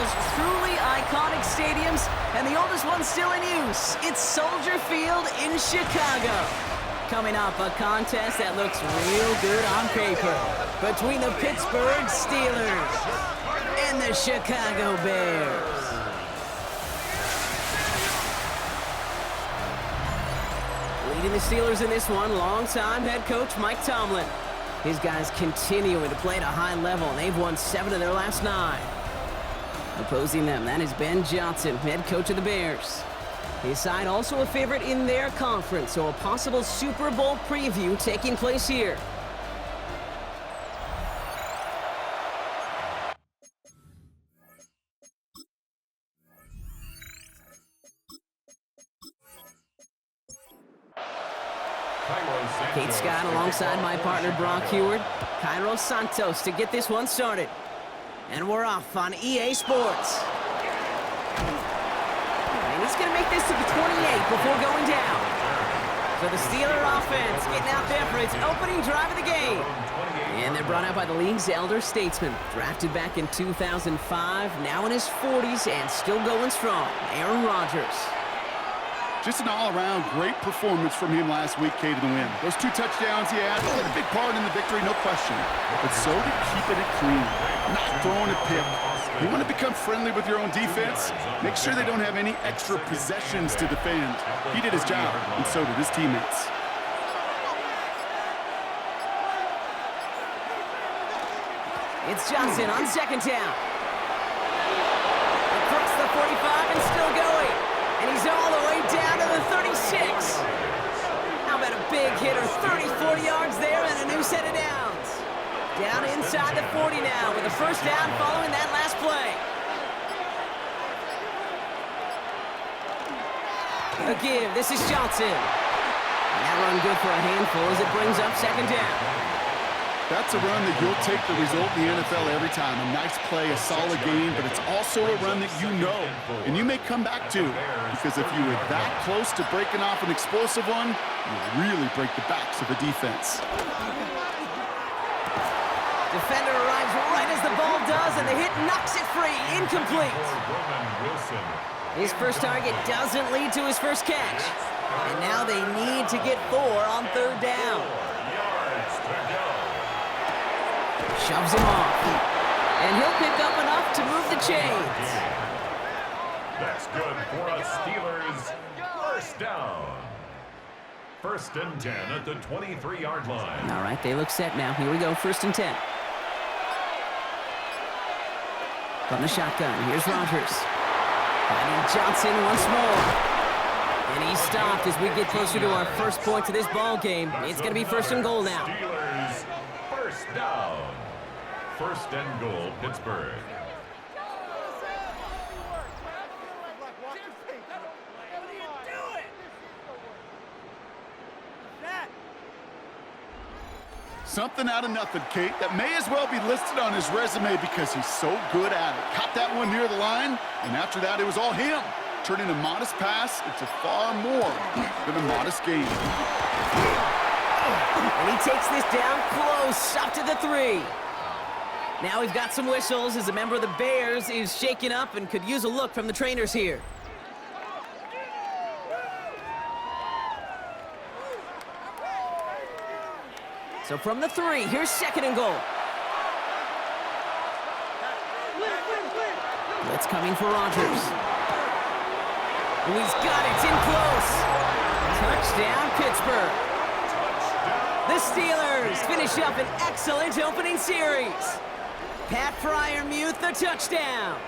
most truly iconic stadiums, and the oldest one still in use. It's Soldier Field in Chicago. Coming up, a contest that looks real good on paper between the Pittsburgh Steelers and the Chicago Bears. Leading the Steelers in this one, longtime head coach Mike Tomlin. His guys continuing to play at a high level, and they've won 7 of their last 9. Opposing them, that is Ben Johnson, head coach of the Bears. His side also a favorite in their conference, so a possible Super Bowl preview taking place here. Kate Scott alongside my partner Brock Heward. Cairo Santos to get this one started. And we're off on EA Sports. And he's going to make this to the 28 before going down. So the Steeler offense getting out there for its opening drive of the game. And they're brought out by the league's elder statesman. Drafted back in 2005, now in his 40s and still going strong. Aaron Rodgers. Just an all-around great performance from him last week, Kate, to the win. Those 2 touchdowns he had played a big part in the victory, no question. But so did keeping it clean, not throwing a pick. You want to become friendly with your own defense? Make sure they don't have any extra possessions to defend. He did his job, and so did his teammates. It's Johnson on second down. Across the 45 and still going. And he's all the way down to the 36. How about a big hitter, 30-40 yards there and a new set of downs. Down inside the 40 now with a first down following that last play. A give, this is Johnson. And that run good for a handful as it brings up second down. That's a run that you'll take the result in the NFL every time. A nice play, a solid game, but it's also a run that you know, and you may come back to. Because if you were that close to breaking off an explosive one, you really break the backs of the defense. Defender arrives right as the ball does, and the hit knocks it free. Incomplete. His first target doesn't lead to his first catch. And now they need to get 4 on third down. Shoves him off. And he'll pick up enough to move the chains. That's good for a Steelers first down. 1st and 10 at the 23-yard line. All right, they look set now. Here we go, 1st and 10. From the shotgun, here's Rodgers. Finding Johnson once more. And he's stopped as we get closer to our first point to this ball game. It's going to be 1st and goal now. Steelers first down. 1st and goal, Pittsburgh. Something out of nothing, Kate, that may as well be listed on his resume because he's so good at it. Caught that one near the line, and after that, it was all him. Turning a modest pass into far more than a modest game. And he takes this down close, up to the 3. Now we've got some whistles as a member of the Bears is shaken up and could use a look from the trainers here. So from the 3, here's 2nd and goal. Blitz coming for Rodgers. And he's got it, it's in close. Touchdown, Pittsburgh. The Steelers finish up an excellent opening series. Pat Freiermuth, the touchdown.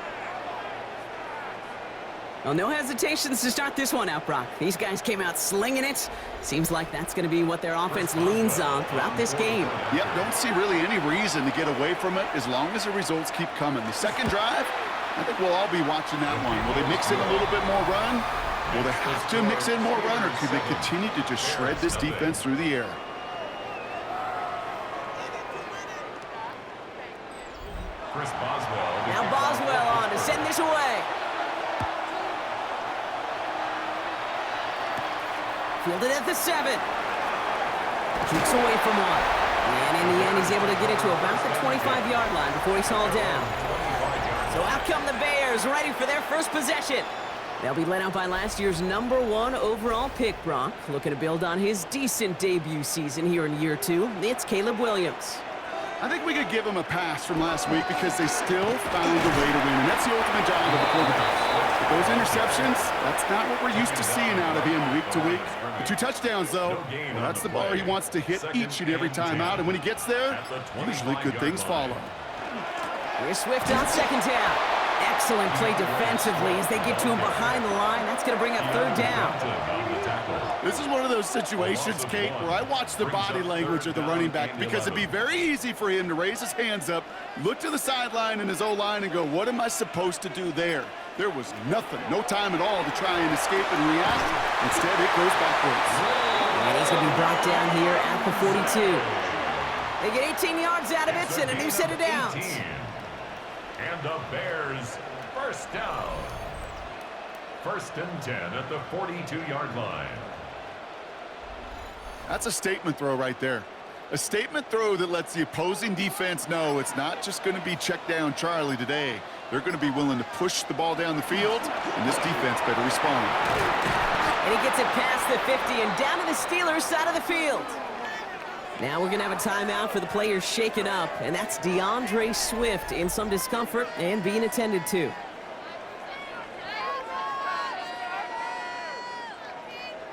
Well, no hesitations to start this one out, Brock. These guys came out slinging it. Seems like that's going to be what their offense leans on throughout this game. Yep, don't see really any reason to get away from it as long as the results keep coming. The second drive, I think we'll all be watching that one. Will they mix in a little bit more run? Will they have to mix in more run, or could they continue to just shred this defense through the air? Now Boswell on to send this away. Fielded at the 7. Keeps away from one. And in the end, he's able to get it to about the 25-yard line before he's hauled down. So out come the Bears, ready for their first possession. They'll be led out by last year's #1 overall pick, Brock. Looking to build on his decent debut season here in year 2. It's Caleb Williams. I think we could give him a pass from last week because they still found a way to win, and that's the ultimate job of a quarterback. But those interceptions, that's not what we're used to seeing out of him week to week. The 2 touchdowns, though, well, that's the bar he wants to hit each and every time out, and when he gets there, usually good things follow. Here's Swift on second down. Excellent play defensively as they get to him behind the line. That's going to bring up third down. This is one of those situations, Kate, where I watch the body language of the running back because it'd be very easy for him to raise his hands up, look to the sideline in his O-line and go, what am I supposed to do there? There was nothing, no time at all to try and escape and react. Instead, it goes backwards. And he's going to be brought down here at the 42. They get 18 yards out of it and a new set of downs. And the Bears first down. 1st and 10 at the 42-yard line. That's a statement throw right there. A statement throw that lets the opposing defense know it's not just going to be check down Charlie today. They're going to be willing to push the ball down the field, and this defense better respond. And he gets it past the 50 and down to the Steelers' side of the field. Now we're going to have a timeout for the players shaken up, and that's DeAndre Swift in some discomfort and being attended to.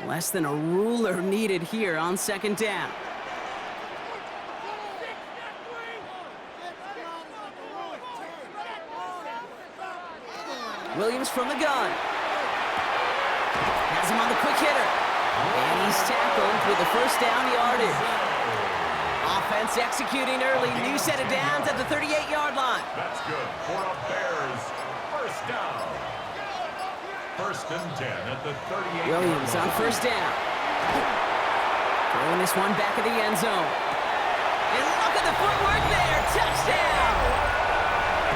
Less than a ruler needed here on second down. Williams from the gun. Has him on the quick hitter. And he's tackled with the first down yardage. Offense executing early. New set of downs at the 38-yard line. That's good for a Bears first down. 1st and 10 at the 38. Williams on first down. Throwing this one back at the end zone. And look at the footwork there. Touchdown!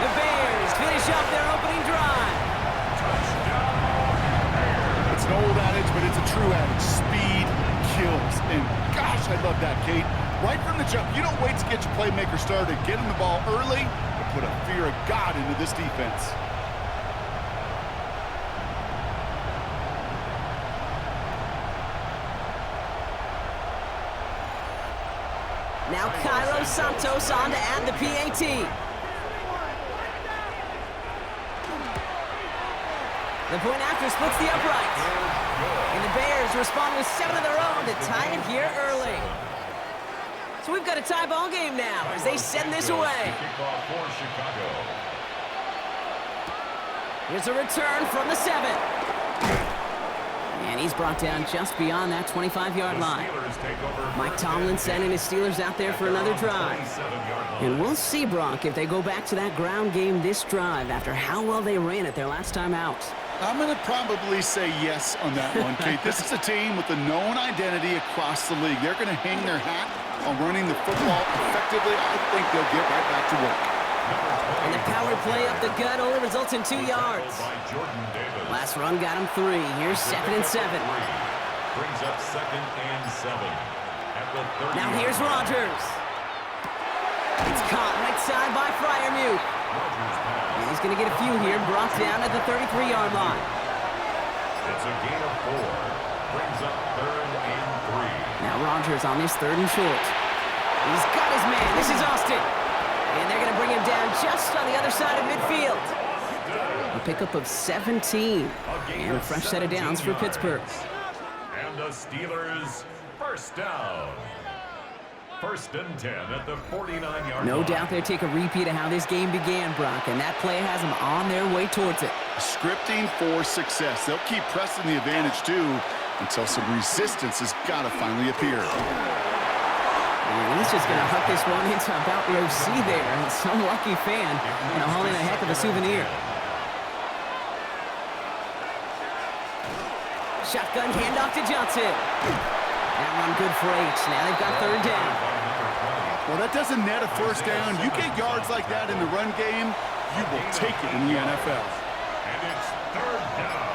The Bears finish off their opening drive. It's an old adage, but it's a true adage. Speed kills. And gosh, I love that, Kate. Right from the jump, you don't wait to get your playmaker started. Get him the ball early and put a fear of God into this defense. Now Cairo Santos on to add the PAT. The point after splits the uprights. And the Bears respond with 7 of their own to tie it here early. So we've got a tie ball game now as they send this away. Here's a return from the 7. And he's brought down just beyond that 25-yard line. Mike Tomlin sending his Steelers out there for another drive. And we'll see, Brock, if they go back to that ground game this drive after how well they ran it their last time out. I'm going to probably say yes on that one, Kate. This is a team with a known identity across the league. They're going to hang their hat on running the football effectively. I think they'll get right back to work. And the power play up the gut only results in 2 yards. Last run got him 3. Here's 2nd and 7. Brings up 2nd and 7. At the 30. Now here's Rodgers. It's caught right side by Freiermuth. He's going to get a few here, brought down at the 33-yard line. It's a gain of 4. Brings up 3rd and 3. Now Rodgers on this 3rd and short. He's got his man. This is Austin. And they're going to bring him down just on the other side of midfield. A pickup of 17. And a fresh set of downs for Pittsburgh. And the Steelers first down. 1st and 10 at the 49-yard line. No doubt they'll take a repeat of how this game began, Brock, and that play has them on their way towards it. Scripting for success. They'll keep pressing the advantage, too, until some resistance has got to finally appear. And he's just going to huck this one into about row C there. And some lucky fan and hauling a heck of a souvenir. Shotgun handoff to Johnson. That run good for 8. Now they've got 3rd down. Well, that doesn't net a first down. You get yards like that in the run game, you will take it in the NFL. And it's 3rd down.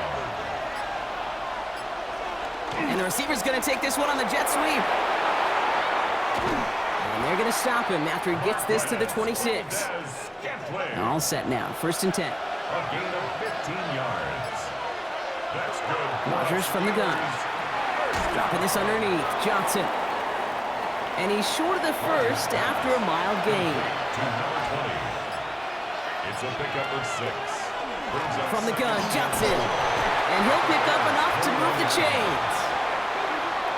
And the receiver's going to take this one on the jet sweep. And they're going to stop him after he gets this to the 26. All set now, 1st and 10. A gain of 15 yards. That's good. Rodgers from the gun. Dropping this underneath. Johnson. And he's short of the first after a mild gain. To number 20. It's a pickup of 6. Brings up From the gun, 17 Johnson. yards. And he'll pick up enough to move the chains.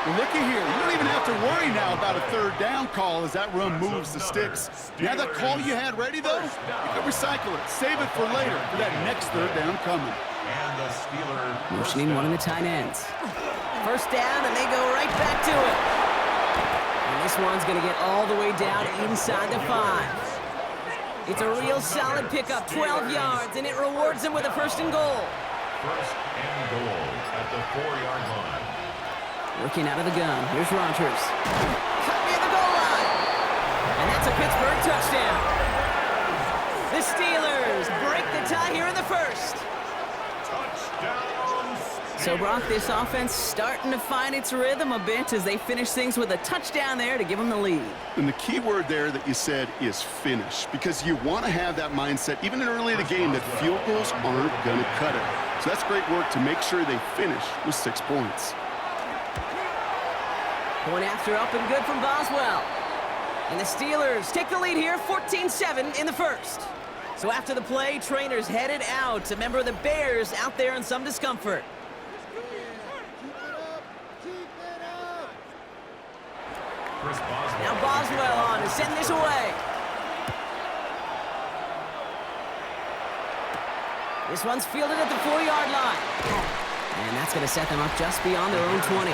Well, looky here. You don't even have to worry now about a 3rd down call as that run moves the sticks. Now that call you had ready, though, you can recycle it. Save it for later for that next 3rd down coming. And the Steelers Motioning one of the tight ends. 1st down, and they go right back to it. And this one's going to get all the way down inside the 5. It's a real solid pickup, 12 yards, and it rewards them with a 1st and goal. 1st and goal at the 4-yard line. Working out of the gun. Here's Rodgers. Cut near the goal line. And that's a Pittsburgh touchdown. The Steelers break the tie here in the 1st. Touchdown. So, Brock, this offense starting to find its rhythm a bit as they finish things with a touchdown there to give them the lead. And the key word there that you said is finish, because you want to have that mindset, even early in the game, that field goals aren't going to cut it. So that's great work to make sure they finish with 6 points. Point after up and good from Boswell. And the Steelers take the lead here, 14-7 in the 1st. So after the play, trainers headed out. A member of the Bears out there in some discomfort. Chris Boswell. Now Boswell on to send this away. This one's fielded at the 4-yard line. And that's going to set them up just beyond their own 20.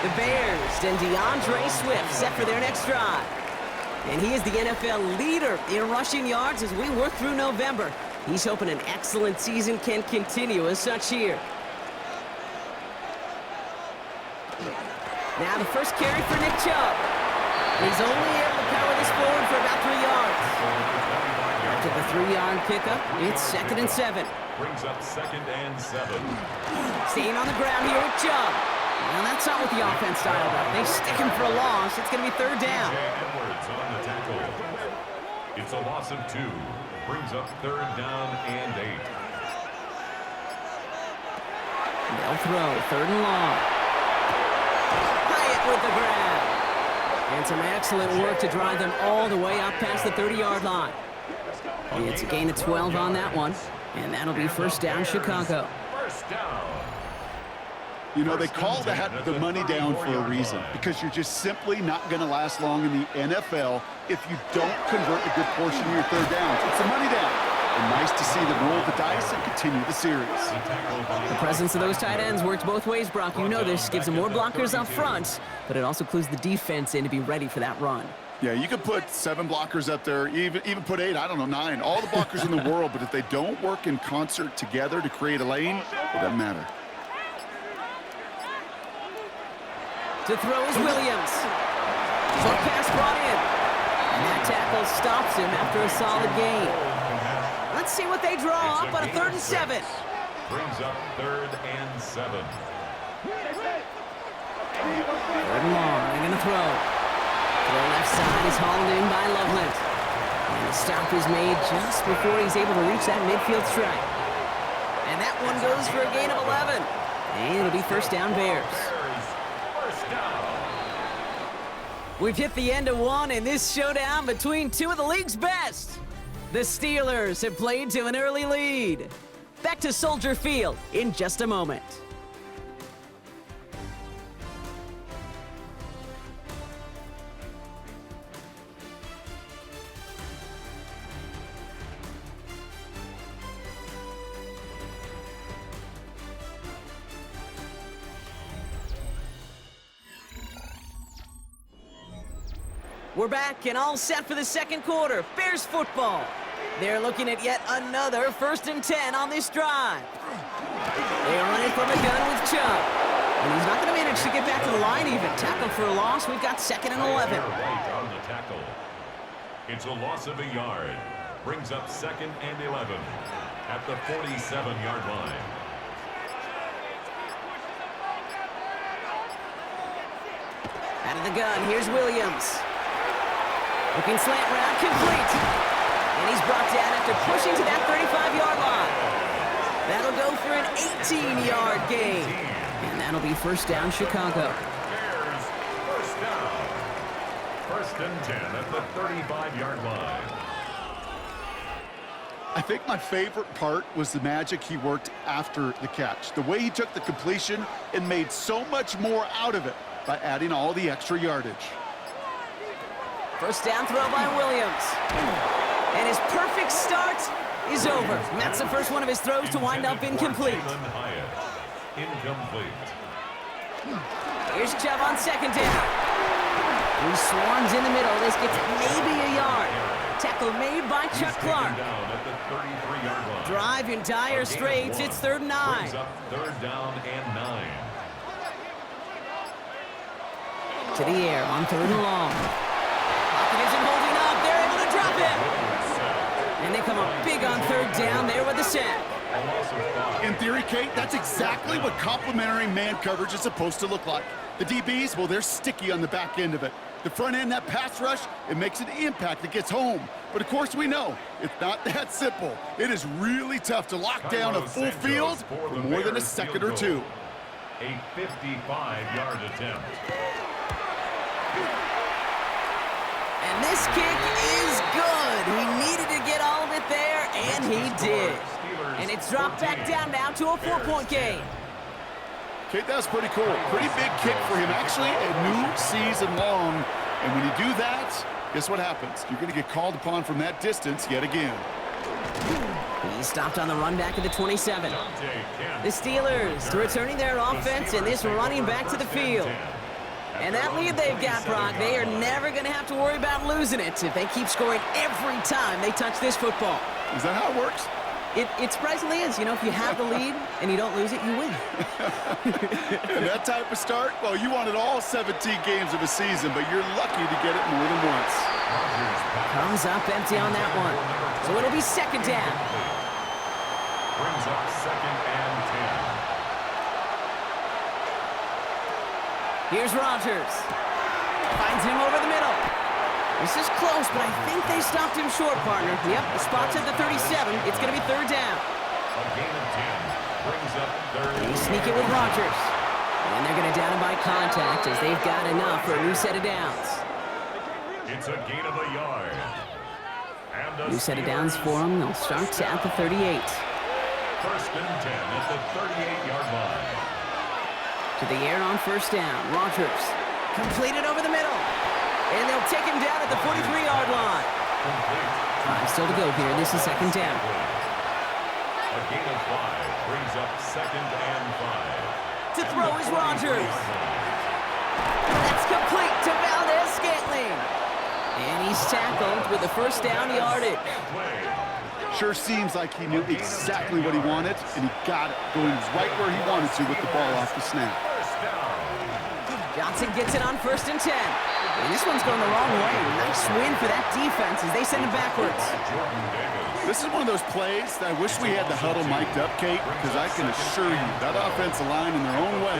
The Bears and DeAndre Swift set for their next drive. And he is the NFL leader in rushing yards as we work through November. He's hoping an excellent season can continue as such here. Now the first carry for Nick Chubb. And he's only able to power this forward for about 3 yards. After the 3-yard pickup, it's 2nd and 7. Brings up 2nd and 7. Staying on the ground here with Chubb. Well, that's not what the offense dialed up. They stick him for a loss. It's going to be 3rd down. Edwards on the tackle. It's a loss of 2. Brings up 3rd down and 8. They'll throw 3rd and long. Hyatt with the grab. And some excellent work to drive them all the way up past the 30-yard line. It's a gain of 12 on that one. And that'll be 1st down, Chicago. 1st down. You know, they call that the money down for a reason, because you're just simply not going to last long in the NFL if you don't convert a good portion of your 3rd downs. It's the money down. And nice to see them roll the dice and continue the series. The presence of those tight ends works both ways, Brock. You know this. Gives them more blockers up front, but it also clues the defense in to be ready for that run. Yeah, you could put 7 blockers up there, even put 8, I don't know, 9. All the blockers in the world, but if they don't work in concert together to create a lane, it doesn't matter. To throw is Williams. Short pass brought in. And that tackle stops him after a solid gain. Let's see what they draw up on a 3rd and 7. Brings up 3rd and 7. 3rd and long. They're going to throw. Throw left side is hauled in by Loveland. And the stop is made just before he's able to reach that midfield strike. And that one goes for a gain of 11. And it'll be 1st down Bears. We've hit the end of one in this showdown between two of the league's best. The Steelers have played to an early lead. Back to Soldier Field in just a moment. We're back and all set for the 2nd quarter. Bears football. They're looking at yet another 1st and 10 on this drive. They're running from the gun with Chubb. And he's not going to manage to get back to the line even. Tackle for a loss. We've got 2nd and 11. Right on the tackle. It's a loss of a yard. Brings up 2nd and 11 at the 47-yard line. Out of the gun, here's Williams. Looking slant route, complete. And he's brought down after pushing to that 35-yard line. That'll go for an 18-yard gain. And that'll be first down, Chicago. Bears, first down. First and 10 at the 35-yard line. I think my favorite part was the magic he worked after the catch. The way he took the completion and made so much more out of it by adding all the extra yardage. First down throw by Williams. And his perfect start is over. And that's the first one of his throws to wind up incomplete. Incomplete. Here's Chubb on second down. He swarms in the middle. This gets maybe a yard. Tackle made by Chuck Clark. Down at the 33-yard line. Drive in dire straits. It's 3rd and 9. Brings up 3rd down and 9. To the air on 3rd and long. Pocket isn't holding up. They're able to drop it. And they come up big on 3rd down there with the sack. In theory, Kate, that's exactly what complementary man coverage is supposed to look like. The DBs, well, they're sticky on the back end of it. The front end, that pass rush, it makes an impact that gets home. But of course we know, it's not that simple. It is really tough to lock down a full field for more than a second or two. A 55-yard attempt. And this kick is good. He needed to get all of it there, and he did. And it's dropped back down now to a 4-point game. Kate, that's pretty cool. Pretty big kick for him. Actually, a new season long. And when you do that, guess what happens? You're going to get called upon from that distance yet again. He stopped on the run back at the 27. The Steelers returning their offense and this running back to the field. And that lead they've got, Brock, they are never going to have to worry about losing it if they keep scoring every time they touch this football. Is that how it works? It surprisingly is. You know, if you have the lead and you don't lose it, you win. And that type of start, well, you wanted all 17 games of a season, but you're lucky to get it more than once. Comes up empty on that one. So it'll be 2nd down. Brings up 2nd and 10. Here's Rodgers. Finds him over the middle. This is close, but I think they stopped him short, partner. Yep, the spot's at the 37. It's going to be 3rd down. A gain of 10 brings up 3rd. They sneak it with Rodgers. And they're going to down him by contact as they've got enough for a new set of downs. It's a gain of a yard. And New set of downs for them. They'll start at the 38. First and 10 at the 38-yard line. To the air on 1st down. Rodgers completed over the middle. And they'll take him down at the 43-yard line. Time still to go here. This is 2nd down. A gain of 5 brings up 2nd and 5. To throw is Rodgers. That's complete to Valdez-Scantling. And he's tackled with the 1st down yardage. Sure seems like he knew exactly what he wanted, and he got it, going right where he wanted to with the ball off the snap. Johnson gets it on 1st and 10. And this one's going the wrong way. Nice win for that defense as they send it backwards. This is one of those plays that I wish we had the huddle mic'd up, Kate, because I can assure you that offensive line in their own way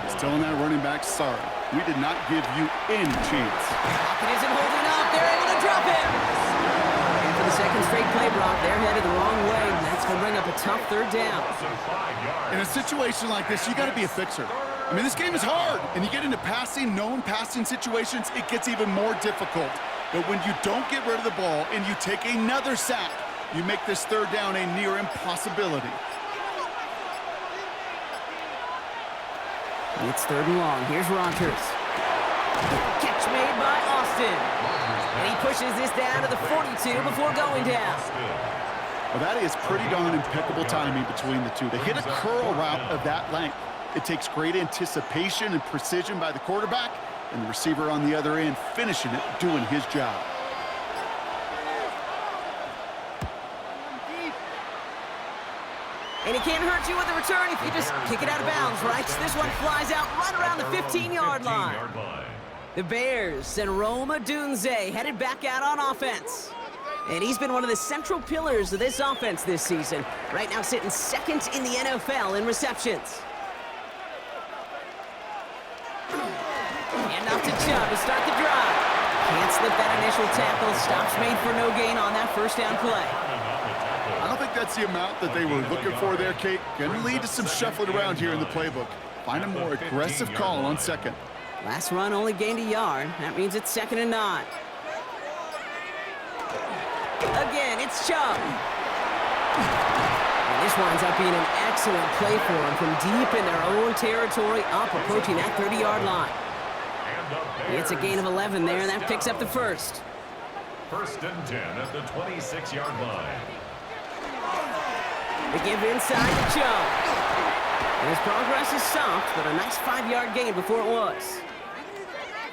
is telling that running back, sorry, we did not give you any chance. Pocket isn't holding up. They're able to drop it. And for the 2nd straight play, Brock, they're headed the wrong way, and that's going to bring up a tough 3rd down. In a situation like this, you got to be a fixer. I mean, this game is hard, and you get into known passing situations, it gets even more difficult. But when you don't get rid of the ball and you take another sack, you make this 3rd down a near impossibility. It's 3rd and long. Here's Rodgers. Catch made by Austin. And he pushes this down to the 42 before going down. Well, that is pretty darn impeccable timing between the two. To hit a curl route of that length, it takes great anticipation and precision by the quarterback, and the receiver on the other end finishing it, doing his job. And it can't hurt you with the return if you just kick it out of bounds, right? So this one flies out right around the 15-yard line. The Bears send Rome Odunze headed back out on offense. And he's been one of the central pillars of this offense this season. Right now sitting 2nd in the NFL in receptions. And off to Chubb to start the drive. Can't slip that initial tackle. Stops made for no gain on that first down play. I don't think that's the amount that they were looking for there, Kate. Going to lead to some shuffling around here in the playbook. Find a more aggressive call on second. Last run only gained a yard. That means it's 2nd and 9. Again, it's Chubb. And this winds up being an excellent play for them from deep in their own territory, up approaching that 30-yard line. It's a gain of 11 there, and that picks up the first. 1st and 10 at the 26-yard line. They give inside to Chubb. And his progress is stopped, but a nice 5-yard gain before it was.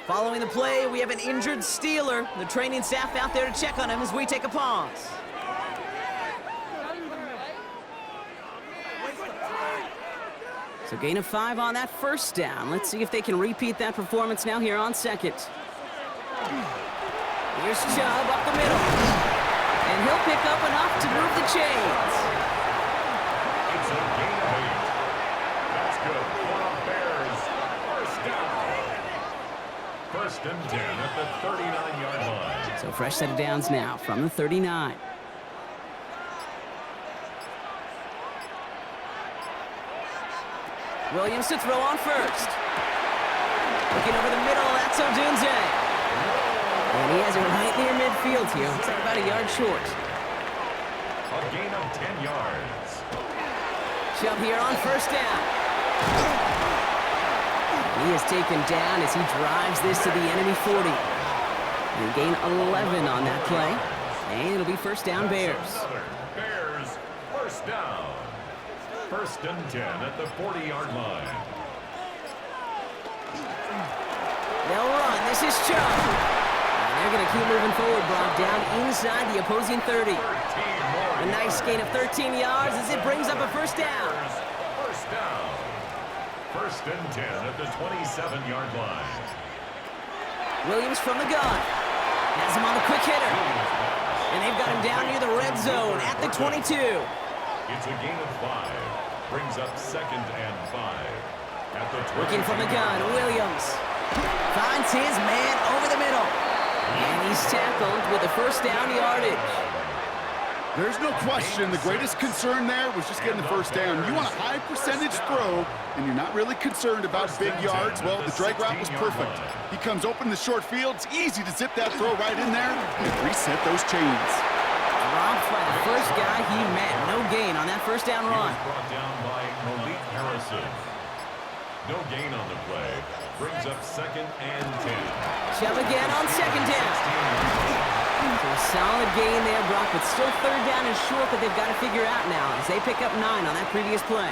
Following the play, we have an injured Steeler. The training staff out there to check on him as we take a pause. So gain of 5 on that first down. Let's see if they can repeat that performance now here on second. Here's Chubb up the middle. And he'll pick up enough to move the chains. It's a gain of 8. That's good for the Bears. First down. 1st and 10 at the 39-yard line. So fresh set of downs now from the 39. Williams to throw on first. Looking over the middle, that's Odunze. And he has it right near midfield here. Looks like about a yard short. A gain of 10 yards. Chubb here on first down. He is taken down as he drives this to the enemy 40. And gain 11 on that play. And it'll be first down Bears. Bears, first down. 1st and 10 at the 40-yard line. They'll run. This is Chubb. And they're going to keep moving forward, Brock, down inside the opposing 30. A nice gain of 13 yards as it brings up a first down. First down. 1st and 10 at the 27-yard line. Williams from the gun. Has him on the quick hitter. And they've got him down near the red zone at the 22. It's a gain of 5. Brings up 2nd and 5. At the 20. Looking from the gun, Williams finds his man over the middle. And he's tackled with the first down yardage. There's no question the greatest concern there was just getting the first down. You want a high percentage throw, and you're not really concerned about big yards. Well, the drag route was perfect. He comes open the short field. It's easy to zip that throw right in there and reset those chains. Dropped by the first guy he met. No gain on that first down run. Brought down by Malik Harrison. No gain on the play. Brings up 2nd and 10. Chubb again on second down. So a solid gain there, Brock, but still 3rd down and short that they've got to figure out now as they pick up 9 on that previous play.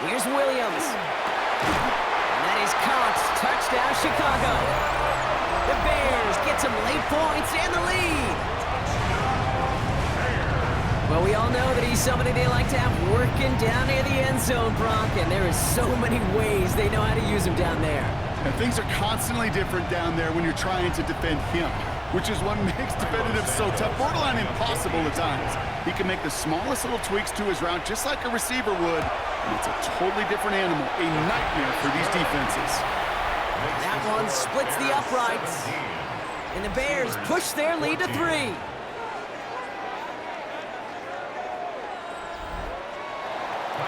Here's Williams. And that is caught. Touchdown, Chicago. The Bears get some late points and the lead. Well, we all know that he's somebody they like to have working down near the end zone, Brock, and there is so many ways they know how to use him down there. And things are constantly different down there when you're trying to defend him, which is what makes defending him so tough, borderline impossible at times. He can make the smallest little tweaks to his route just like a receiver would, and it's a totally different animal, a nightmare for these defenses. That one splits the uprights, and the Bears push their lead to 3.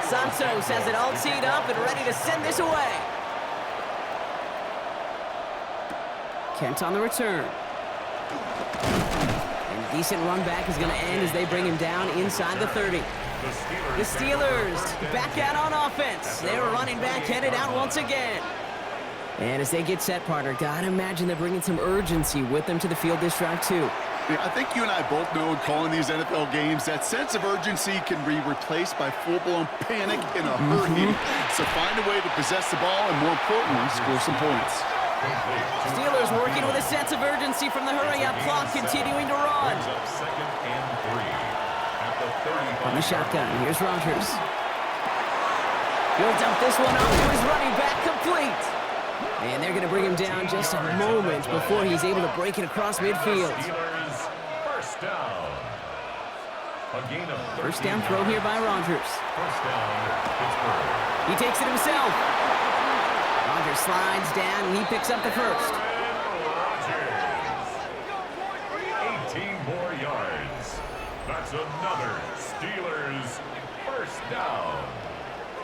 Santos has it all teed up and ready to send this away. Kent on the return. And a decent run back is going to end as they bring him down inside the 30. The Steelers back out on offense. They're running back headed out once again. And as they get set, partner, gotta imagine they're bringing some urgency with them to the field this drive too. Yeah, I think you and I both know in calling these NFL games that sense of urgency can be replaced by full-blown panic in a hurry. So find a way to possess the ball and, more importantly, score some points. Steelers working with a sense of urgency from the hurry-up clock, continuing to run. On the shotgun, here's Rodgers. He'll dump this one off to his running back, complete. And they're going to bring him down just a moment before he's able to break it across midfield. First down. A gain of 13 First down throw here by Rodgers. First down, Pittsburgh. He takes it himself. Rodgers slides down, and he picks up the first. Rodgers. 18 more yards. That's another Steelers first down.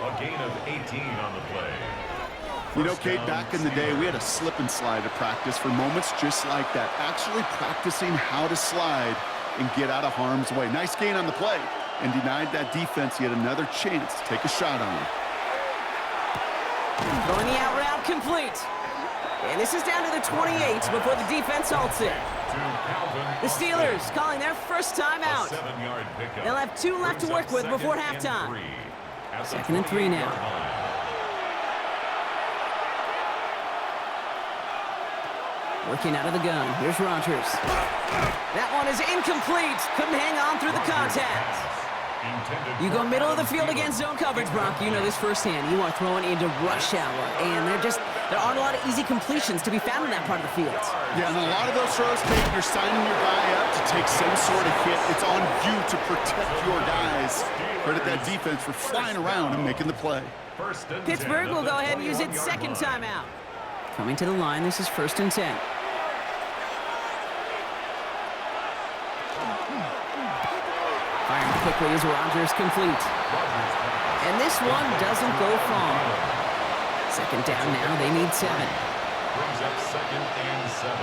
A gain of 18 on the play. You know, Kate, back in the day, we had a slip and slide at practice for moments just like that. Actually practicing how to slide and get out of harm's way. Nice gain on the play, and denied that defense yet another chance to take a shot on him. Throwing the out route complete. And this is down to the 28 before the defense halts it. The Steelers calling their first time out. They'll have 2 left to work with before halftime. 2nd and 3 now. Working out of the gun. Here's Rodgers. That one is incomplete. Couldn't hang on through the contact. You go middle of the field against zone coverage, Brock. You know this firsthand. You are throwing into rush hour, and there aren't a lot of easy completions to be found in that part of the field. Yeah, and a lot of those throws, Kate, you're signing your guy up to take some sort of hit. It's on you to protect your guys. Credit that defense for flying around and making the play. Pittsburgh will go ahead and use its second timeout. Coming to the line, this is 1st and 10. Firing quickly as Rodgers complete. And this one doesn't go far. 2nd down now, they need 7. Brings up 2nd and 7.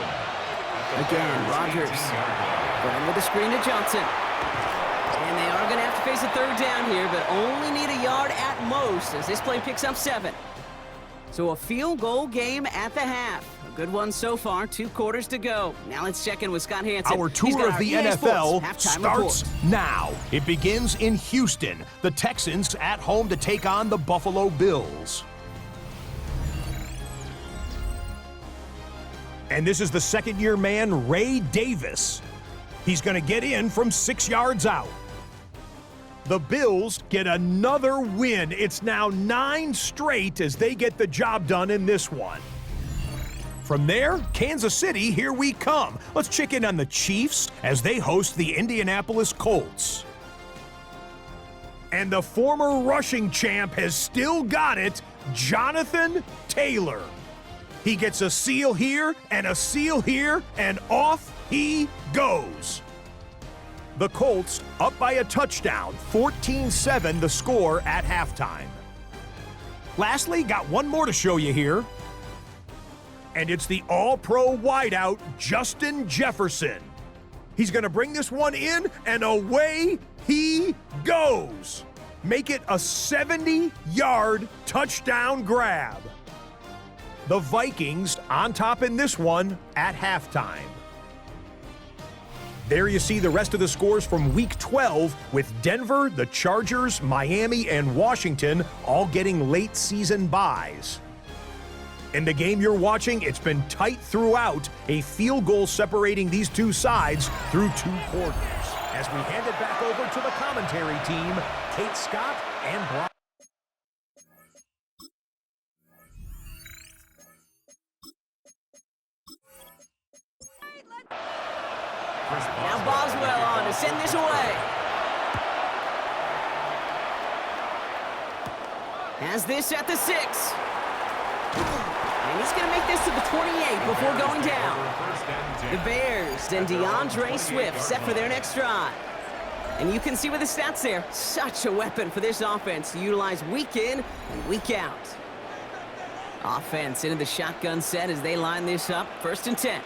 Again, Rodgers going with the screen to Johnson. And they are going to have to face a 3rd down here, but only need a yard at most as this play picks up 7. So a field goal game at the half. A good one so far, 2 quarters to go. Now let's check in with Scott Hansen. Our tour of the NFL starts report. now. It begins in Houston. The Texans at home to take on the Buffalo Bills. And this is the second-year man, Ray Davis. He's going to get in from 6 yards out. The Bills get another win. It's now 9 straight as they get the job done in this one. From there, Kansas City, here we come. Let's check in on the Chiefs as they host the Indianapolis Colts. And the former rushing champ has still got it, Jonathan Taylor. He gets a seal here and a seal here, and off he goes. The Colts up by a touchdown, 14-7 the score at halftime. Lastly, got one more to show you here. And it's the all-pro wideout, Justin Jefferson. He's going to bring this one in, and away he goes. Make it a 70-yard touchdown grab. The Vikings on top in this one at halftime. There you see the rest of the scores from Week 12 with Denver, the Chargers, Miami, and Washington all getting late season byes. In the game you're watching, it's been tight throughout, a field goal separating these two sides through 2 quarters. As we hand it back over to the commentary team, Kate Scott and Brock. Now Boswell on to send this away. Has this at the 6. And he's going to make this to the 28 before going down. The Bears and DeAndre Swift set for their next drive. And you can see with the stats there, such a weapon for this offense to utilize week in and week out. Offense into the shotgun set as they line this up. 1st and 10.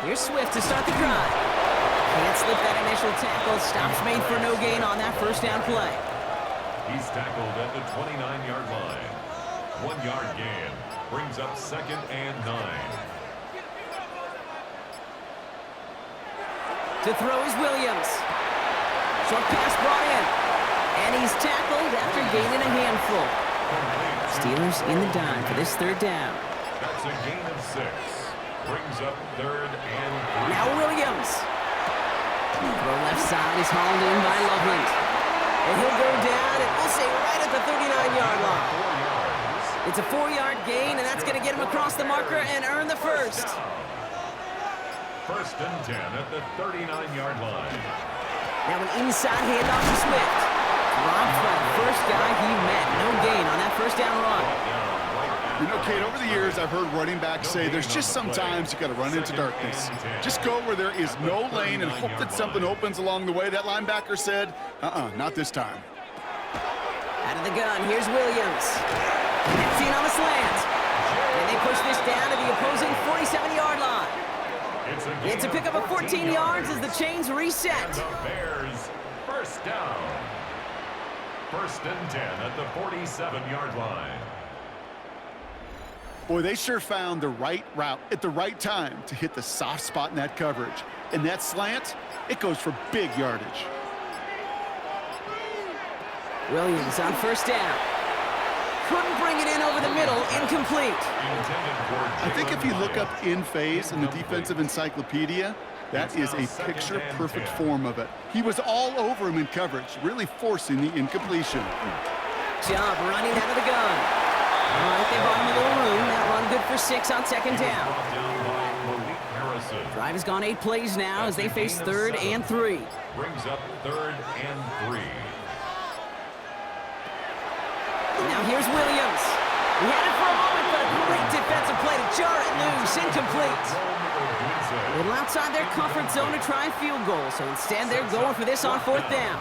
Here's Swift to start the drive. Can't slip that initial tackle. Stops made for no gain on that 1st down play. He's tackled at the 29-yard line. 1-yard gain. Brings up 2nd and 9. To throw is Williams. Short pass brought in. And he's tackled after gaining a handful. Steelers in the dime for this 3rd down. That's a gain of 6. Brings up 3rd and 3. Now Williams. Throw left side is hauled in by Loveland. And he'll go down, and we'll say right at the 39-yard line. It's a 4-yard gain, and that's going to get him across the marker and earn the 1st. First and 10 at the 39-yard line. Now an inside handoff to Swift. Dropped by the first guy he met. No gain on that first down run. You know, Kate, over the years, I've heard running backs say there's just sometimes you got to run into darkness. Just go where there is no lane and hope that something opens along the way. That linebacker said, not this time. Out of the gun, here's Williams. Connecting on the slant. And they push this down to the opposing 47-yard line. It's a pickup of 14 yards as the chains reset. The Bears, first down. First and 10 at the 47-yard line. Boy, they sure found the right route at the right time to hit the soft spot in that coverage. And that slant, it goes for big yardage. Williams on first down. Couldn't bring it in over the middle, incomplete. I think if you look up in phase in the defensive encyclopedia, that is a picture-perfect form of it. He was all over him in coverage, really forcing the incompletion. Job running out of the gun. All right, they bought him a little room. That run good for 6 on second down. Drive has gone 8 plays now as they face 3rd and 3. Brings up 3rd and 3. Now here's Williams. He had it for a moment, but a great defensive play to jar it loose. Incomplete. A little outside their comfort zone to try a field goal, so instead they're going for this on 4th down.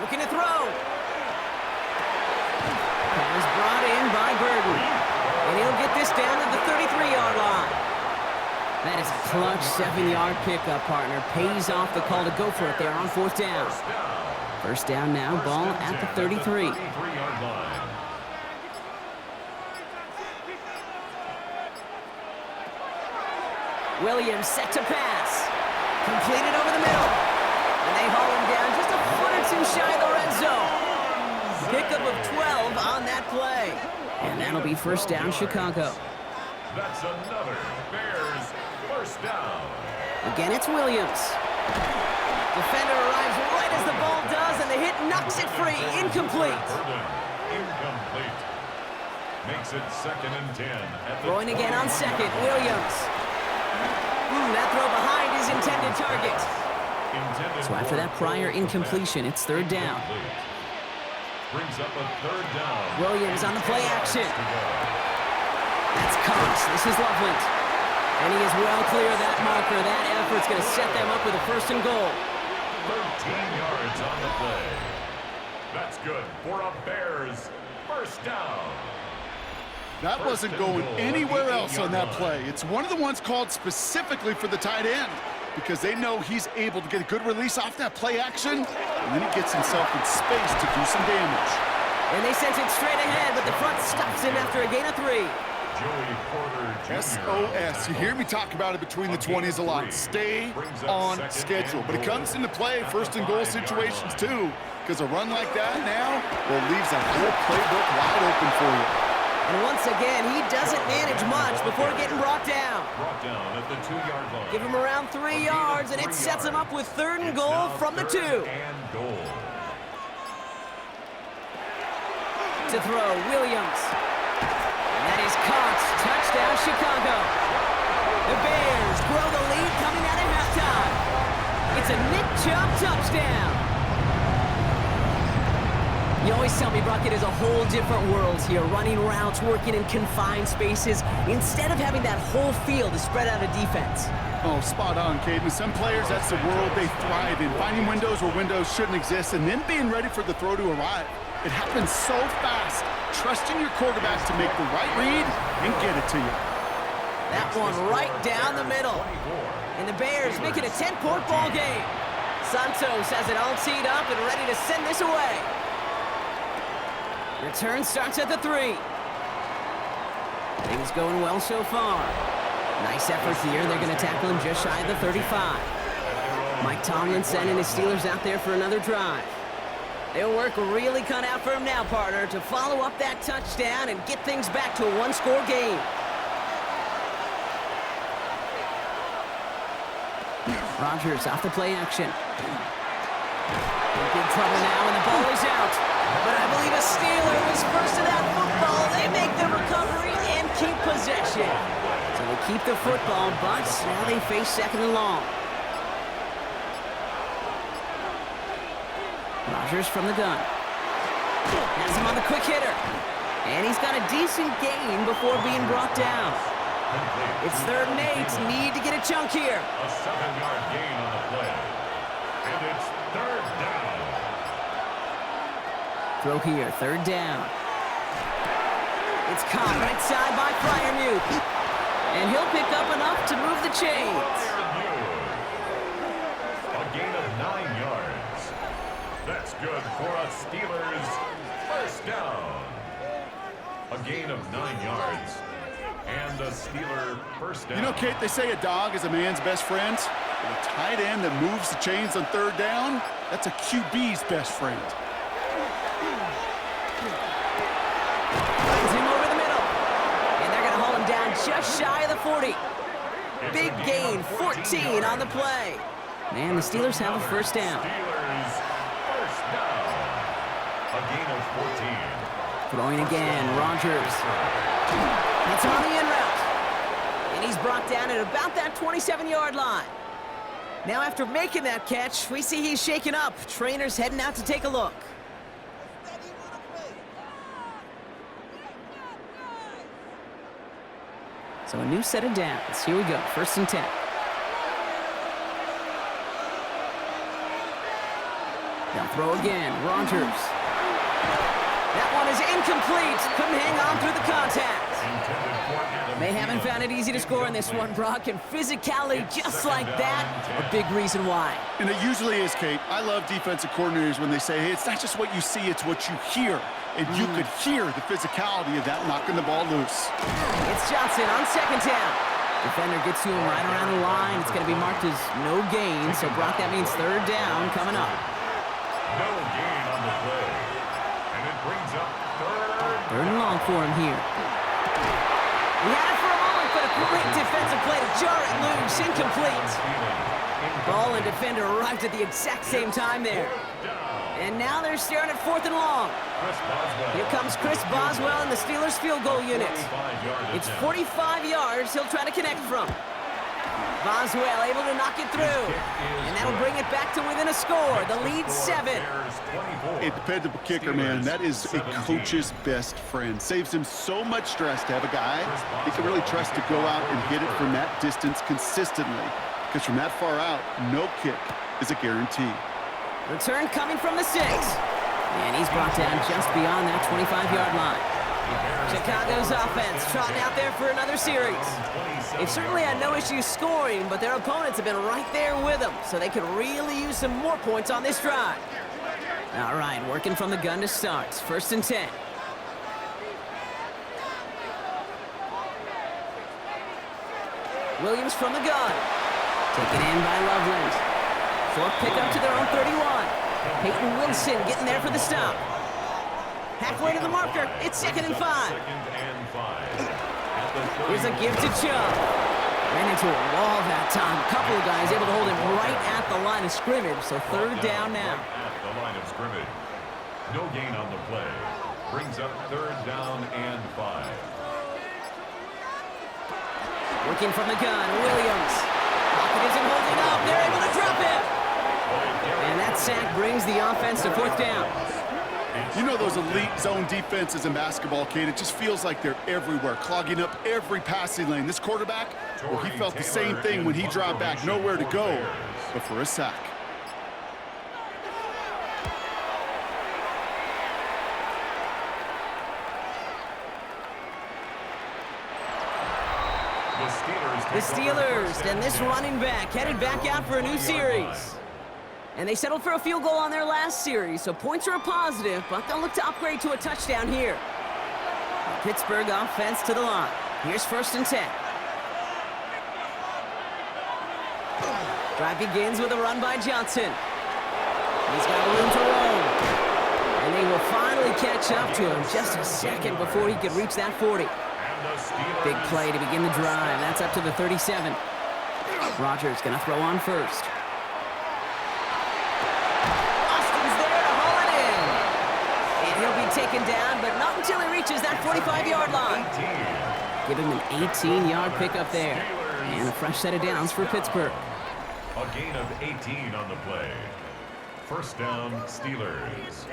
Looking to throw. Pass brought in by Burton. And he'll get this down to the 33-yard line. That is a clutch 7-yard pickup, partner. Pays off the call to go for it there on 4th down. First down now, ball at the 33. Williams set to pass. Completed over the middle. And they haul him down just a foot or 2 shy of the red zone. Pickup of 12 on that play. And that'll be first down, Chicago. That's another Bears first down. Again, it's Williams. Defender arrives right as the ball does, and the hit knocks it free. Incomplete. Incomplete. Makes it 2nd and 10. Throwing again on second, Williams. That throw behind his intended target. So after that prior incompletion, it's 3rd down. Brings up a 3rd down. Williams on the play action. That's Cox. This is Loveland. And he is well clear of that marker. That effort's going to set them up with a 1st and goal. 13 yards on the play. That's good for a Bears first down. That wasn't going anywhere else on that play. It's one of the ones called specifically for the tight end because they know he's able to get a good release off that play action, and then he gets himself in space to do some damage. And they sent it straight ahead, but the front stops him after a gain of 3. Joey Porter Jr. SOS. You hear me talk about it between the 20s a lot. Stay on schedule. But it comes into play 1st and goal situations too, because a run like that now, well, leaves that whole playbook wide open for you. And once again, he doesn't manage much before getting brought down. Brought down at the 2-yard line. Give him around 3 yards, and it sets him up with 3rd and goal from the 2. And goal. To throw, Williams. And that is Cox. Touchdown, Chicago. The Bears grow the lead coming out of halftime. It's a Nick Chubb touchdown. You always tell me, Brock, it is a whole different world here, running routes, working in confined spaces, instead of having that whole field to spread out a defense. Oh, spot on, Caden. Some players, that's the world they thrive in, finding windows where windows shouldn't exist, and then being ready for the throw to arrive. It happens so fast, trusting your quarterback to make the right read and get it to you. That one right down the middle. And the Bears make it a 10-point ball game. Santos has it all teed up and ready to send this away. Return starts at the 3. Things going well so far. Nice effort here. They're going to tackle him just shy of the 35. Mike Tomlin sending his Steelers out there for another drive. They'll work really cut out for him now, partner, to follow up that touchdown and get things back to a 1-score game. Rodgers off the play action. In big trouble now, and the ball is out. But I believe a Steeler was first to that football. They make the recovery and keep possession. So they keep the football, but now they face second and long. Rodgers from the gun. Has him on the quick hitter. And he's got a decent gain before being brought down. It's 3rd and 8. Need to get a chunk here. A 7-yard gain on the play. And it's 3rd down. Throw here, 3rd down. It's caught right side by Freiermuth. And he'll pick up enough to move the chains. A gain of 9 yards. That's good for a Steelers 1st down. A gain of 9 yards. And a Steeler 1st down. You know, Kate, they say a dog is a man's best friend. But a tight end that moves the chains on 3rd down, that's a QB's best friend. Finds him over the middle. And they're going to haul him down just shy of the 40. Big gain, 14 on the play. Man, the Steelers have a 1st down. Steelers 1st down. A gain of 14. Throwing again, Rodgers. It's on the in route. And he's brought down at about that 27-yard line. Now after making that catch, we see he's shaken up. Trainer's heading out to take a look. So a new set of downs. Here we go, 1st and 10. Now throw again, Rodgers. That one is incomplete. Couldn't hang on through the contact. They haven't found it easy to score in this one, Brock, and physicality just like that, a big reason why. And it usually is, Kate. I love defensive coordinators when they say, hey, it's not just what you see, it's what you hear. And you could hear the physicality of that knocking the ball loose. It's Johnson on 2nd down. Defender gets to him right around the line. It's going to be marked as no gain, so Brock, that means 3rd down coming up. No gain on the play. And it brings up 3rd and long for him here. He had it for a moment, but a great defensive play to jar it loose. Incomplete. Ball and defender arrived at the exact same time there. And now they're staring at 4th and long. Here comes Chris Boswell in the Steelers field goal unit. It's 45 yards he'll try to connect from. Boswell able to knock it through. And that'll bring it back to within a score. The lead 7. A dependable kicker, man. That is a coach's best friend. Saves him so much stress to have a guy he can really trust to go out and hit it from that distance consistently. Because from that far out, no kick is a guarantee. Return coming from the 6. And he's brought down just beyond that 25-yard line. Chicago's offense trotting out there for another series. They've certainly had no issues scoring, but their opponents have been right there with them, so they could really use some more points on this drive. All right, working from the gun to start. 1st and 10. Williams from the gun. Taken in by Loveland. Short pickup to their own 31. Peyton Wilson getting there for the stop. Halfway to the marker, it's 2nd and 5. Here's a give to Chubb. Ran into a wall that time. A couple of guys able to hold him right at the line of scrimmage, so 3rd down now. At the line of scrimmage. No gain on the play. Brings up 3rd down and 5. Working from the gun, Williams. Pocket isn't holding up. They're able to drop it. And that sack brings the offense to 4th down. You know those elite zone defenses in basketball, Kate, it just feels like they're everywhere, clogging up every passing lane. This quarterback, well, he felt the same thing when he dropped back, nowhere to go but for a sack. The Steelers and this running back headed back out for a new series. And they settled for a field goal on their last series, so points are a positive, but they'll look to upgrade to a touchdown here. The Pittsburgh offense to the line. Here's 1st and 10. Drive begins with a run by Johnson. He's got room to roam. And they will finally catch up to him just a second before he could reach that 40. Big play to begin the drive. That's up to the 37. Rodgers going to throw on first. Austin's there to haul it in. And he'll be taken down, but not until he reaches that 45-yard line. Give him an 18-yard pickup there. And a fresh set of downs for Pittsburgh. A gain of 18 on the play. First down, Steelers.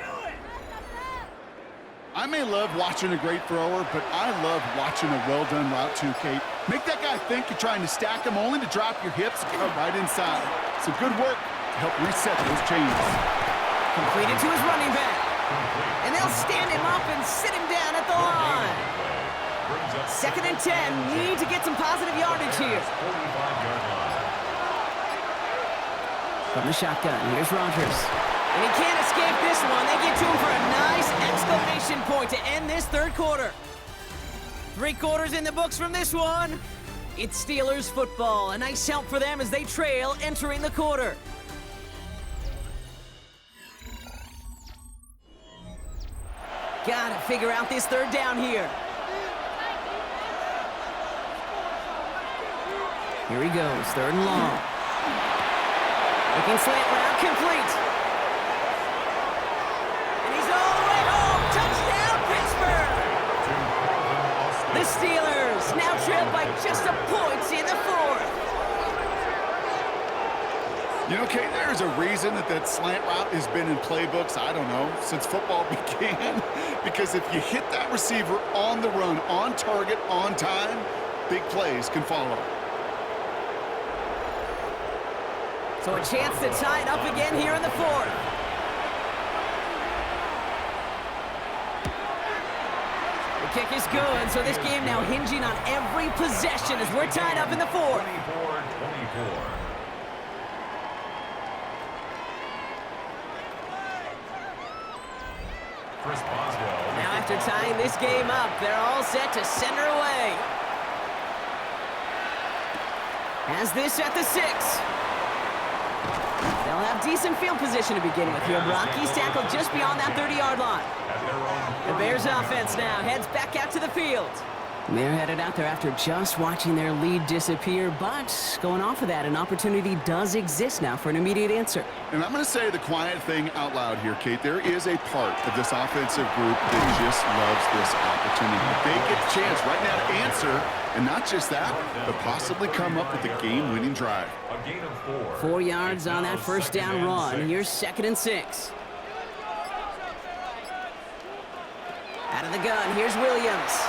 I may love watching a great thrower, but I love watching a well-done route too, Kate. Make that guy think you're trying to stack him only to drop your hips and cut right inside. Some good work to help reset those chains. Completed to his running back. And they'll stand him up and sit him down at the line. 2nd and 10. Need to get some positive yardage here. From the shotgun, here's Rodgers. And he can't escape this one. They get to him for a nice exclamation point to end this third quarter. 3 quarters in the books from this one. It's Steelers football. A nice help for them as they trail entering the quarter. Gotta figure out this third down here. Here he goes, 3rd and long. Looking slant route, complete. And he's all the way home. Touchdown, Pittsburgh! The Steelers now trailed by just a point in the 4th. You know, Kate, there's a reason that slant route has been in playbooks, I don't know, since football began. Because if you hit that receiver on the run, on target, on time, big plays can follow. So a chance to tie it up again here in the 4th. The kick is good, so this game now hinging on every possession as we're tied up in the 4th. 24-24. Chris Boswell. Now after tying this game up, they're all set to send her away. Has this at the 6. They'll have decent field position to begin with here, Brock. He's tackled just beyond that 30-yard line. The Bears offense now heads back out to the field. They're headed out there after just watching their lead disappear, but going off of that, an opportunity does exist now for an immediate answer. And I'm going to say the quiet thing out loud here, Kate. There is a part of this offensive group that just loves this opportunity. They get the chance right now to answer, and not just that, but possibly come up with a game-winning drive. A gain of 4. 4 yards on that first down run. Here's 2nd and 6. Out of the gun, here's Williams.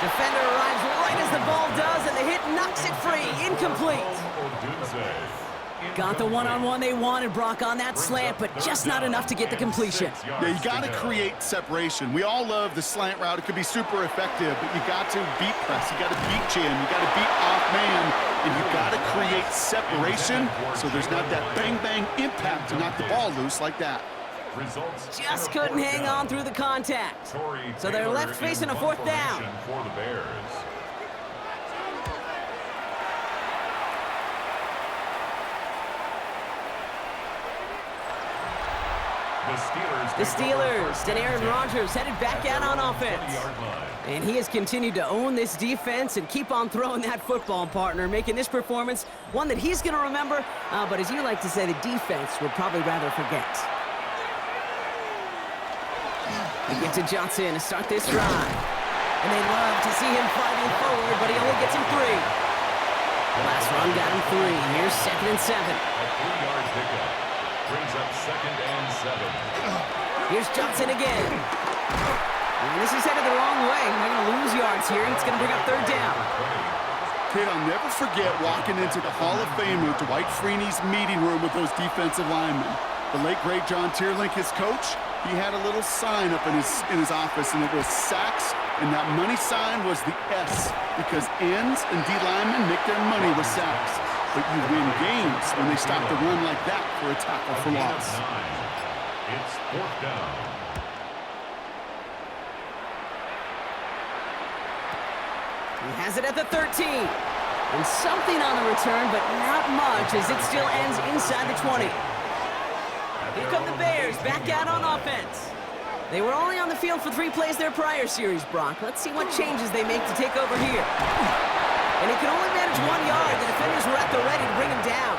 Defender arrives right as the ball does, and the hit knocks it free. Incomplete. Got the one-on-one they wanted, Brock, on that slant, but just not enough to get the completion. Yeah, you got to create separation. We all love the slant route. It could be super effective, but you got to beat press. You got to beat jam. You got to beat off man, and you got to create separation so there's not that bang-bang impact to knock the ball loose like that. Just couldn't hang on through the contact. So they're left facing a 4th down. For the Bears. The Steelers and Aaron Rodgers headed back out on offense. And he has continued to own this defense and keep on throwing that football, partner, making this performance one that he's going to remember, but as you like to say, the defense would probably rather forget. We get to Johnson to start this drive. And they love to see him fighting forward, but he only gets him 3. The last run got him 3. Here's 2nd and 7. A 3-yard pickup brings up 2nd and 7. Here's Johnson again. And this is headed the wrong way. They're going to lose yards here, and it's going to bring up 3rd down. Kate, I'll never forget walking into the Hall of Famer Dwight Freeney's meeting room with those defensive linemen. The late, great John Tierlink, his coach, he had a little sign up in his office, and it was sacks, and that money sign was the S, because ends and D linemen make their money with sacks. But you win games when they stop the run like that for a tackle for loss. It's 4th down. He has it at the 13. And something on the return, but not much, as it still ends inside the 20. Here come the Bears, back out on offense. They were only on the field for 3 plays their prior series, Brock. Let's see what changes they make to take over here. And he can only manage 1 yard. The defenders were at the ready to bring him down.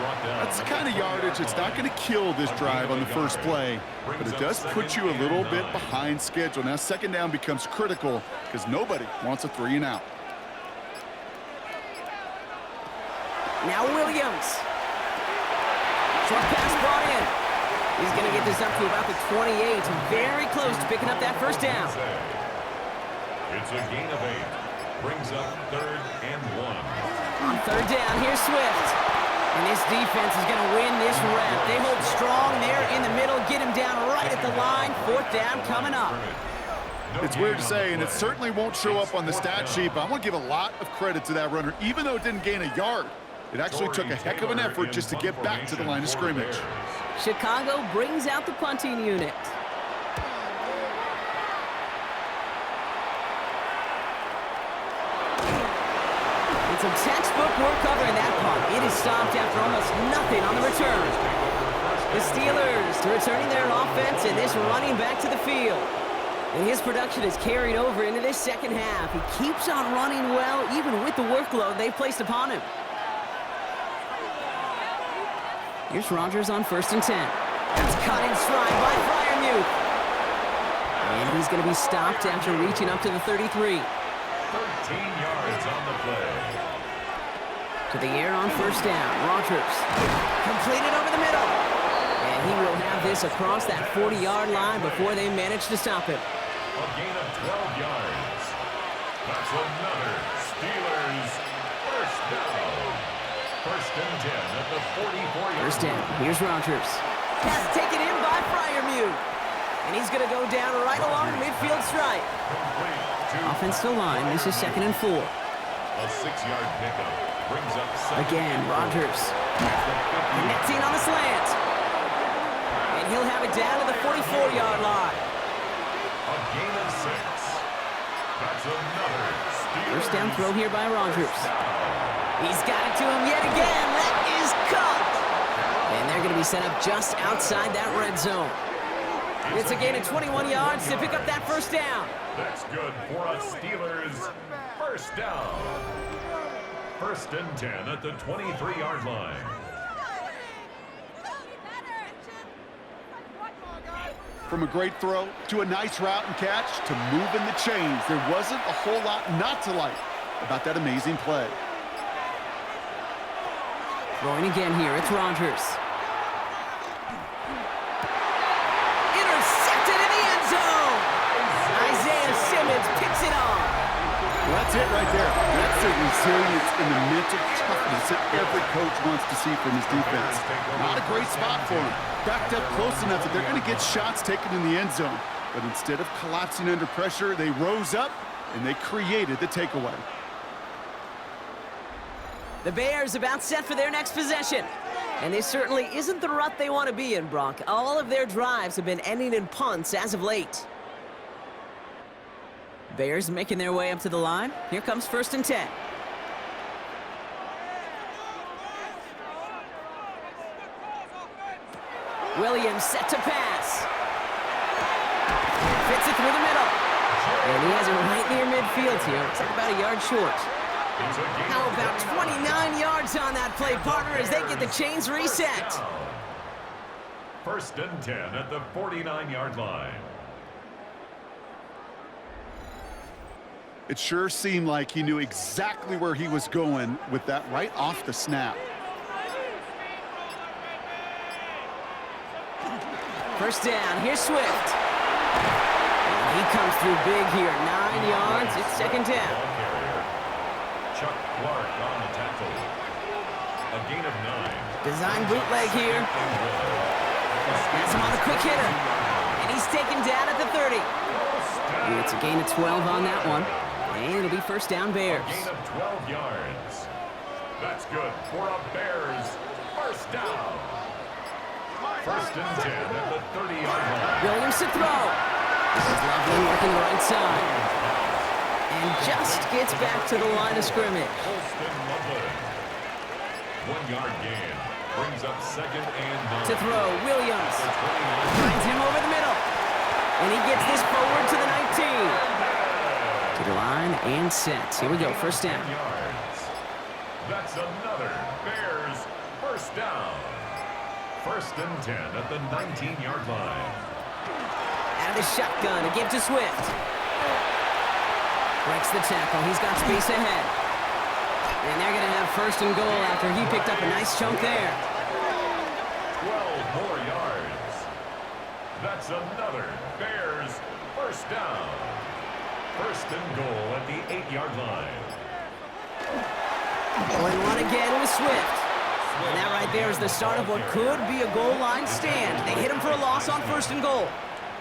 brought down. That's the kind of yardage it's not going to kill this drive on the first play, but it does put you a little bit behind schedule. Now second down becomes critical because nobody wants a 3-and-out. Now Williams. Short pass brought in. He's going to get this up to about the 28. Very close to picking up that first down. It's a gain of 8. Brings up 3rd and 1. On 3rd down, here's Swift. And this defense is going to win this rep. They hold strong there in the middle, get him down right at the line. 4th down coming up. It's weird to say, and it certainly won't show up on the stat sheet, but I want to give a lot of credit to that runner. Even though it didn't gain a yard, it actually took a heck of an effort just to get back to the line of scrimmage. Chicago brings out the punting unit. It's a textbook work covering that punt. It is stopped after almost nothing on the return. The Steelers returning their offense and this running back to the field. And his production is carried over into this second half. He keeps on running well, even with the workload they've placed upon him. Here's Rodgers on 1st and 10. That's cut in stride by Freiermuth. And he's going to be stopped after reaching up to the 33. 13 yards on the play. To the air on 1st down. Rodgers completed over the middle. And he will have this across that 40-yard line before they manage to stop him. A gain of 12 yards. That's another Steelers first down. 1st and 10 at the 44-yard line. 1st down. Here's Rodgers. Pass taken in by Freiermuth. And he's going to go down right along the midfield stripe. Offensive line. This is 2nd and 4. A 6-yard pickup brings up 2nd. Again, Rodgers. Connecting on the slant. And he'll have it down to the 44-yard line. A gain of 6. That's another Steelers. 1st down throw here by Rodgers. He's got it to him yet again. That is caught. And they're going to be set up just outside that red zone. It's a gain of 21 yards to pick up that 1st down. That's good for a Steelers first down. 1st and 10 at the 23-yard line. From a great throw to a nice route and catch to moving the chains, there wasn't a whole lot not to like about that amazing play. Throwing again here, it's Rodgers. Intercepted in the end zone. Isaiah Simmons picks it off. Well, that's it right there. That's the resilience and the mental toughness that every coach wants to see from his defense. Not a great spot for him. Backed up close enough that they're going to get shots taken in the end zone. But instead of collapsing under pressure, they rose up and they created the takeaway. The Bears about set for their next possession. And this certainly isn't the rut they want to be in, Brock. All of their drives have been ending in punts as of late. Bears making their way up to the line. Here comes 1st and 10. Williams set to pass. Fits it through the middle. And he has it right near midfield here. Looks like about a yard short. How about 29 yards on that play, partner, as they get the chains reset. 1st and 10 at the 49-yard line. It sure seemed like he knew exactly where he was going with that right off the snap. 1st down, here's Swift. And he comes through big here, 9 yards, it's 2nd down. Chuck Clark on the tackle. A gain of 9. Design bootleg here. Has him on a quick hitter. And he's taken down at the 30. And it's a gain of 12 on that one. And it'll be 1st down Bears. A gain of 12 yards. That's good for a Bears first down. 1st and 10 at the 30-yard line. Williams to throw. This is Loveland working the right side. And just gets back to the line of scrimmage. 1-yard gain. Brings up 2nd and 9. To throw, Williams. Finds him over the middle. And he gets this forward to the 19. To the line and set. Here we go, 1st down. Yards. That's another Bears first down. 1st and 10 at the 19-yard line. Out of the shotgun, a give to Swift. Breaks the tackle. He's got space ahead. And they're going to have 1st and goal after he picked up a nice chunk there. 12 more yards. That's another Bears first down. 1st and goal at the 8-yard line. Going one again with Swift. And that right there is the start of what could be a goal line stand. They hit him for a loss on 1st and goal.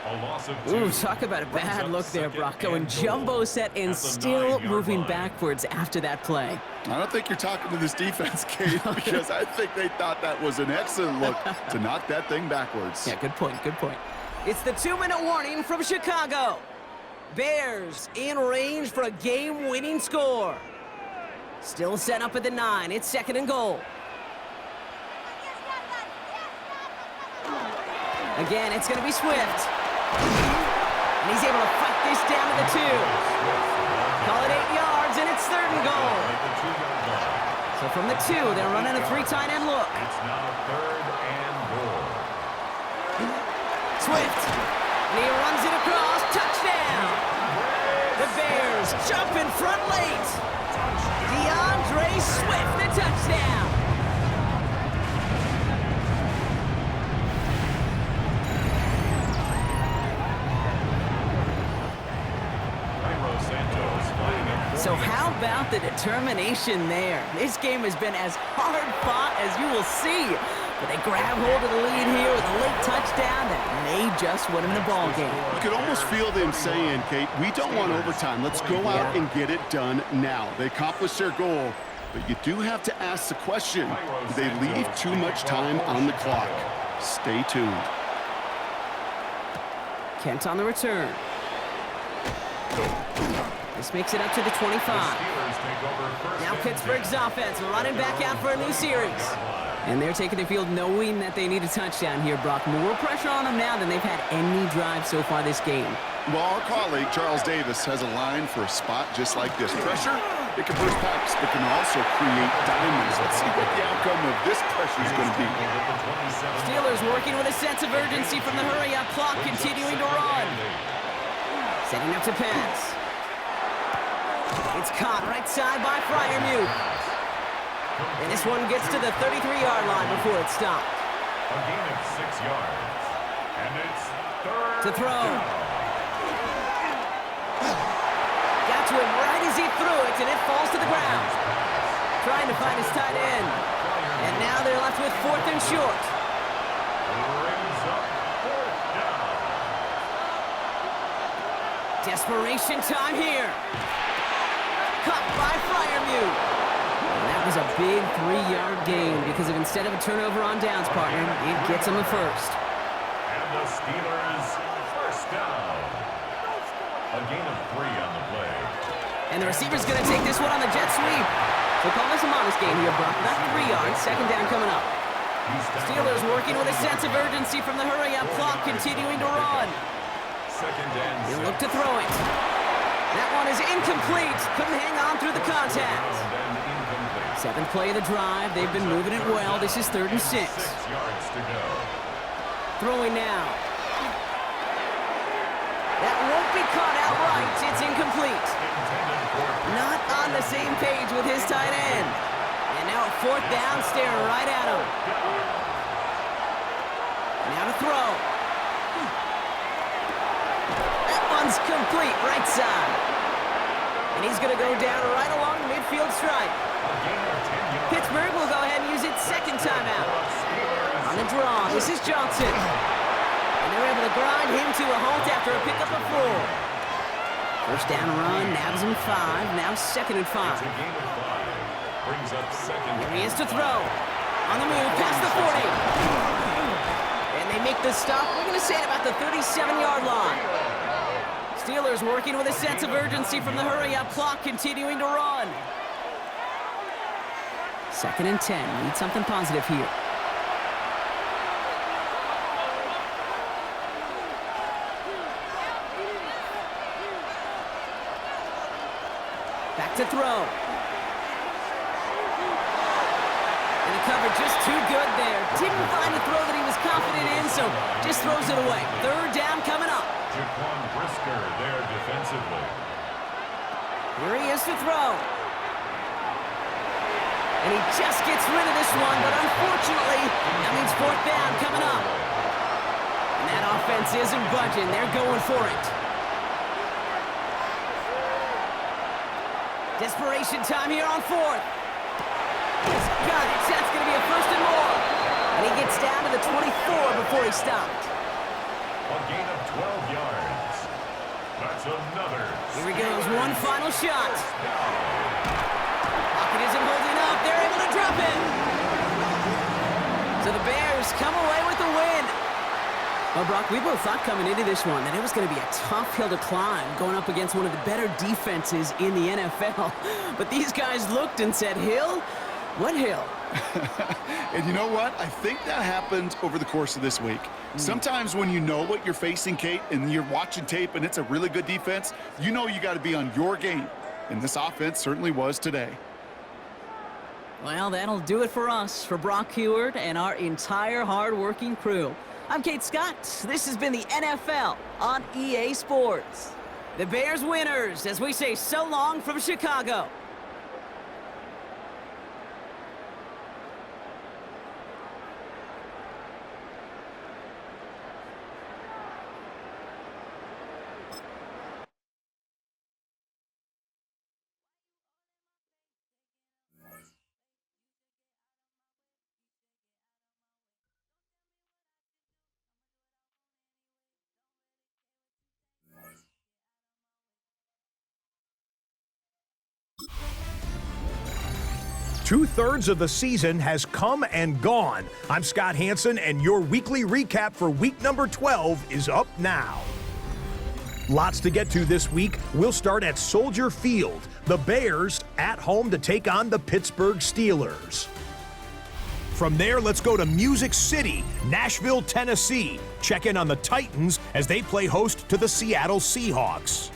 A loss of 2. Ooh, talk about a bad look there, Brock. Going jumbo set and still moving backwards after that play. I don't think you're talking to this defense, Kate, because I think they thought that was an excellent look to knock that thing backwards. Yeah, good point, good point. It's the 2-minute warning from Chicago. Bears in range for a game-winning score. Still set up at the 9. It's 2nd and goal. Again, it's going to be Swift. And he's able to fight this down to the 2. Call it 8 yards, and it's 3rd and goal. So from the 2, they're running a 3 tight end look. It's now 3rd and goal. Swift. And he runs it across. Touchdown. The Bears jump in front late. DeAndre Swift, the touchdown. So how about the determination there? This game has been as hard fought as you will see. But they grab hold of the lead here with a late touchdown that may just win them the ball game. You could almost feel them saying, Kate, we don't want overtime. Let's go out and get it done now. They accomplished their goal, but you do have to ask the question, do they leave too much time on the clock? Stay tuned. Kent on the return. This makes it up to the 25. Now Pittsburgh's offense running back out for a new series. And they're taking the field knowing that they need a touchdown here, Brock. More pressure on them now than they've had any drive so far this game. Well, our colleague, Charles Davis, has a line for a spot just like this. Pressure, it can burst pipes, but can also create diamonds. Let's see what the outcome of this pressure is going to be. Steelers working with a sense of urgency from the hurry-up clock, continuing to run. Setting up to pass. It's caught right side by Freiermuth. And this one gets to the 33-yard line before it's stopped. A gain of 6 yards. And it's 3rd to throw. down. Got to him right as he threw it, and it falls to the ground. Trying to find his tight end. And now they're left with 4th and short. Brings up 4th down. Desperation time here. Caught by Freiermuth. And that was a big 3-yard gain because of instead of a turnover on downs, partner, it gets them a 1st. And the Steelers first down. A gain of 3 on the play. And the receiver's going to take this one on the jet sweep. So call this a modest gain here, Brock. About 3 yards, 2nd down coming up. Steelers working with a sense of urgency from the hurry-up clock, continuing to run. 2nd and He'll look to throw it. That one is incomplete. Couldn't hang on through the contact. 7th play of the drive. They've been moving it well. This is 3rd and 6. 6 yards to go. Throwing now. That won't be caught outright. It's incomplete. Not on the same page with his tight end. And now a 4th down, staring right at him. Now to throw. That one's complete, right side. And he's going to go down right along the midfield stripe. Pittsburgh will go ahead and use its 2nd timeout. On the draw, this is Johnson. And they're able to grind him to a halt after a pickup of 4. 1st down run, nabs him 5, now 2nd and 5. Brings up 2nd. Here he is to throw. On the move, past the 40. And they make the stop, we're going to say at about the 37-yard line. Steelers working with a sense of urgency from the hurry-up clock, continuing to run. 2nd and 10. Need something positive here. Back to throw. And he cover just too good there. Didn't find a throw that he was confident in, so just throws it away. Third down coming up. Jaquan Brisker there defensively. Here he is to throw. And he just gets rid of this one, but unfortunately, that means fourth down coming up. And that offense isn't budging. They're going for it. Desperation time here on fourth. He's got it. That's going to be a first and more. And he gets down to the 24 before he stopped. A gain of 12 yards. That's another. Here he goes. One final shot. Pocket isn't holding up. They're able to drop it. So the Bears come away with the win. Well, Brock, we both thought coming into this one that it was going to be a tough hill to climb going up against one of the better defenses in the NFL. But these guys looked and said, Hill? What hill? And you know what? I think that happened over the course of this week. Sometimes when you know what you're facing, Kate, and you're watching tape and it's a really good defense, you know you got to be on your game. And this offense certainly was today. Well, that'll do it for us, for Brock Heward and our entire hard-working crew. I'm Kate Scott. This has been the NFL on EA Sports. The Bears winners as we say so long from Chicago. Two-thirds of the season has come and gone. I'm Scott Hansen, and your weekly recap for week number 12 is up now. Lots to get to this week. We'll start at Soldier Field. The Bears at home to take on the Pittsburgh Steelers. From there, let's go to Music City, Nashville, Tennessee. Check in on the Titans as they play host to the Seattle Seahawks.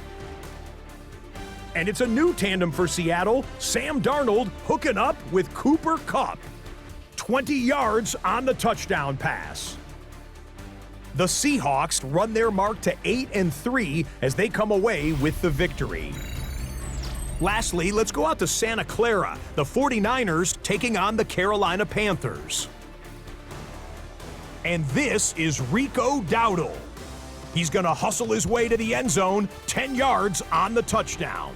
And it's a new tandem for Seattle. Sam Darnold hooking up with Cooper Kupp. 20 yards on the touchdown pass. The Seahawks run their mark to 8-3 as they come away with the victory. Lastly, let's go out to Santa Clara. The 49ers taking on the Carolina Panthers. And this is Rico Dowdle. He's going to hustle his way to the end zone, 10 yards on the touchdown.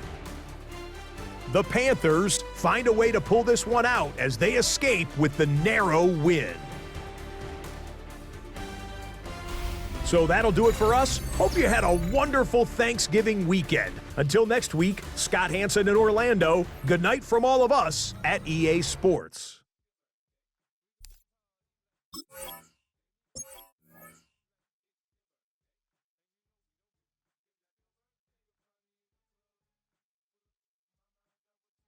The Panthers find a way to pull this one out as they escape with the narrow win. So that'll do it for us. Hope you had a wonderful Thanksgiving weekend. Until next week, Scott Hansen in Orlando, good night from all of us at EA Sports.